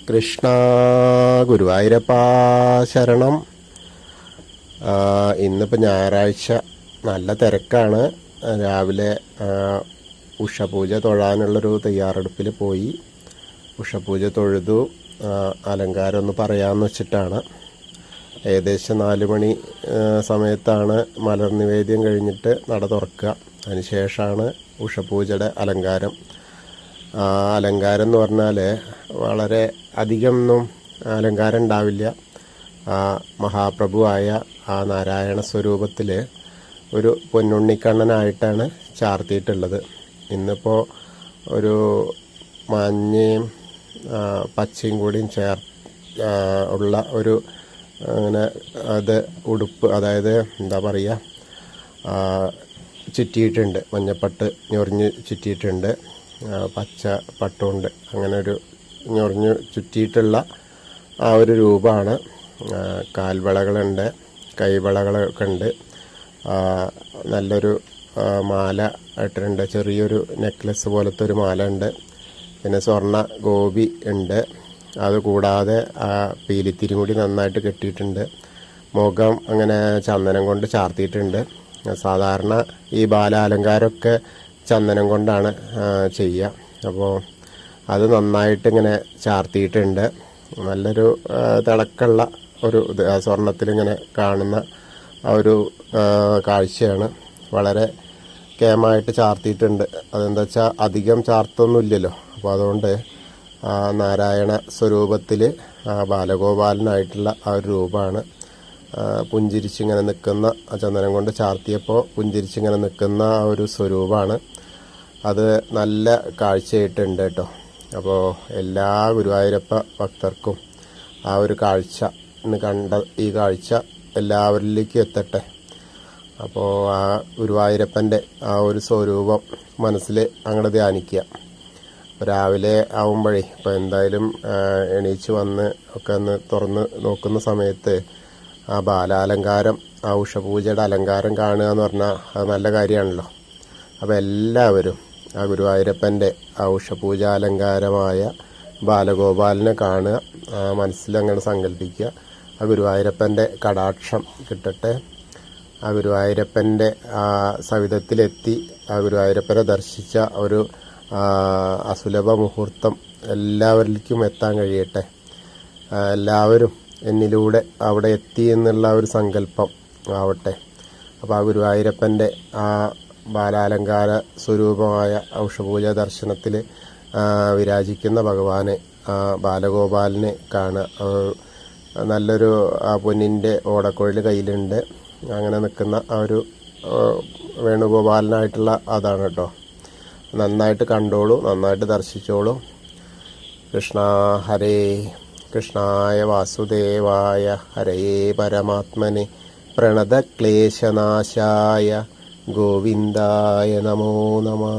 കൃഷ്ണ ഗുരുവായൂരപ്പ ശരണം. ഇന്നിപ്പോൾ ഞായറാഴ്ച നല്ല തിരക്കാണ്. രാവിലെ ഉഷപൂജ തൊഴാനുള്ളൊരു തയ്യാറെടുപ്പിൽ പോയി. ഉഷപൂജ തൊഴുതു. അലങ്കാരം ഒന്ന് പറയാമെന്ന് വെച്ചിട്ടാണ്. ഏകദേശം 4 മണി സമയത്താണ് മലർ നിവേദ്യം കഴിഞ്ഞിട്ട് നട തുറക്കുക. അതിനുശേഷമാണ് ഉഷപൂജയുടെ അലങ്കാരം. അലങ്കാരം എന്ന് പറഞ്ഞാൽ വളരെ അധികമൊന്നും അലങ്കാരം ഉണ്ടാവില്ല. മഹാപ്രഭുവായ ആ നാരായണ സ്വരൂപത്തിൽ ഒരു പൊന്നുണ്ണിക്കണ്ണനായിട്ടാണ് ചാർത്തിയിട്ടുള്ളത്. ഇന്നിപ്പോൾ ഒരു മഞ്ഞയും പച്ചയും കൂടിയും ഉള്ള ഒരു അങ്ങനെ അത് ഉടുപ്പ്, അതായത് എന്താ പറയുക, ചുറ്റിയിട്ടുണ്ട്. മഞ്ഞപ്പട്ട് ഞൊറിഞ്ഞ് ചുറ്റിയിട്ടുണ്ട്. പച്ച പട്ടുകൊണ്ട് അങ്ങനെ ഒരു ഞൊറിഞ്ഞ് ചുറ്റിയിട്ടുള്ള ആ ഒരു രൂപമാണ്. കാൽവളകളുണ്ട്, കൈവളകളൊക്കെ ഉണ്ട്. നല്ലൊരു മാല ഇട്ടിട്ടുണ്ട്. ചെറിയൊരു നെക്ലസ് പോലത്തെ ഒരു മാല ഉണ്ട്. പിന്നെ സ്വർണ്ണ ഗോപി ഉണ്ട്. അതുകൂടാതെ പീലിത്തിരി കൂടി നന്നായിട്ട് കെട്ടിയിട്ടുണ്ട്. മുഖം അങ്ങനെ ചന്ദനം കൊണ്ട് ചാർത്തിയിട്ടുണ്ട്. സാധാരണ ഈ ബാലാലങ്കാരമൊക്കെ ചന്ദനം കൊണ്ടാണ് ചെയ്യുക. അപ്പോൾ അത് നന്നായിട്ട് ഇങ്ങനെ ചാർത്തിയിട്ടുണ്ട്. നല്ലൊരു തിളക്കമുള്ള ഒരു സ്വർണത്തിലിങ്ങനെ കാണുന്ന ആ ഒരു കാഴ്ചയാണ്. വളരെ കേമായിട്ട് ചാർത്തിയിട്ടുണ്ട്. അതെന്താ വെച്ചാൽ അധികം ചാർത്തൊന്നുമില്ലല്ലോ. അപ്പോൾ അതുകൊണ്ട് നാരായണ സ്വരൂപത്തിൽ ബാലഗോപാലനായിട്ടുള്ള ആ ഒരു രൂപമാണ്. പുഞ്ചിരിച്ചിങ്ങനെ നിൽക്കുന്ന, ചന്ദനം കൊണ്ട് ചാർത്തിയപ്പോൾ പുഞ്ചിരിച്ചിങ്ങനെ നിൽക്കുന്ന ആ ഒരു സ്വരൂപമാണ്. അത് നല്ല കാഴ്ചയായിട്ടുണ്ട് കേട്ടോ. അപ്പോൾ എല്ലാ ഗുരുവായൂരപ്പ ഭക്തർക്കും ആ ഒരു കാഴ്ച, ഇന്ന് കണ്ട ഈ കാഴ്ച എല്ലാവരിലേക്കും എത്തട്ടെ. അപ്പോൾ ആ ഗുരുവായൂരപ്പൻ്റെ ആ ഒരു സ്വരൂപം മനസ്സിൽ അങ്ങോട്ട് ധ്യാനിക്കുക. രാവിലെ ആവുമ്പോഴേ ഇപ്പോൾ എന്തായാലും എണീച്ച് വന്ന് ഒക്കെ ഒന്ന് തുറന്ന് നോക്കുന്ന സമയത്ത് ആ ബാലാലങ്കാരം, ആ ഉഷപൂജയുടെ അലങ്കാരം കാണുക എന്ന് പറഞ്ഞാൽ അത് നല്ല കാര്യമാണല്ലോ. അപ്പോൾ എല്ലാവരും ആ ഗുരുവായൂരപ്പൻ്റെ ആ ഉഷപൂജാലങ്കാരമായ ബാലഗോപാലിനെ കാണുക, മനസ്സിലങ്ങനെ സങ്കല്പിക്കുക. ആ ഗുരുവായൂരപ്പൻ്റെ കടാക്ഷം കിട്ടട്ടെ. ആ ഗുരുവായൂരപ്പൻ്റെ ആ സവിധത്തിലെത്തി ആ ഗുരുവായൂരപ്പനെ ദർശിച്ച ഒരു അസുലഭ മുഹൂർത്തം എല്ലാവരിലേക്കും എത്താൻ കഴിയട്ടെ. എല്ലാവരും എന്നിലൂടെ അവിടെ എത്തി എന്നുള്ള ഒരു സങ്കല്പം ആവട്ടെ. അപ്പോൾ ആ ഗുരുവായൂരപ്പൻ്റെ ആ ബാലാലങ്കാര സ്വരൂപമായ ഉഷപൂജ ദർശനത്തിൽ വിരാജിക്കുന്ന ഭഗവാനെ, ബാലഗോപാലിനെ കാണുക. നല്ലൊരു ആ പൊന്നിൻ്റെ ഓടക്കുഴൽ കയ്യിലുണ്ട്. അങ്ങനെ നിൽക്കുന്ന ആ ഒരു വേണുഗോപാലനായിട്ടുള്ള അതാണ് കേട്ടോ. നന്നായിട്ട് കണ്ടോളൂ, നന്നായിട്ട് ദർശിച്ചോളൂ. കൃഷ്ണ ഹരേ കൃഷ്ണായ വാസുദേവായ ഹരേ പരമാത്മനെ പ്രണതക്ലേശനാശായ ഗോവിന്ദായ നമോ നമഃ.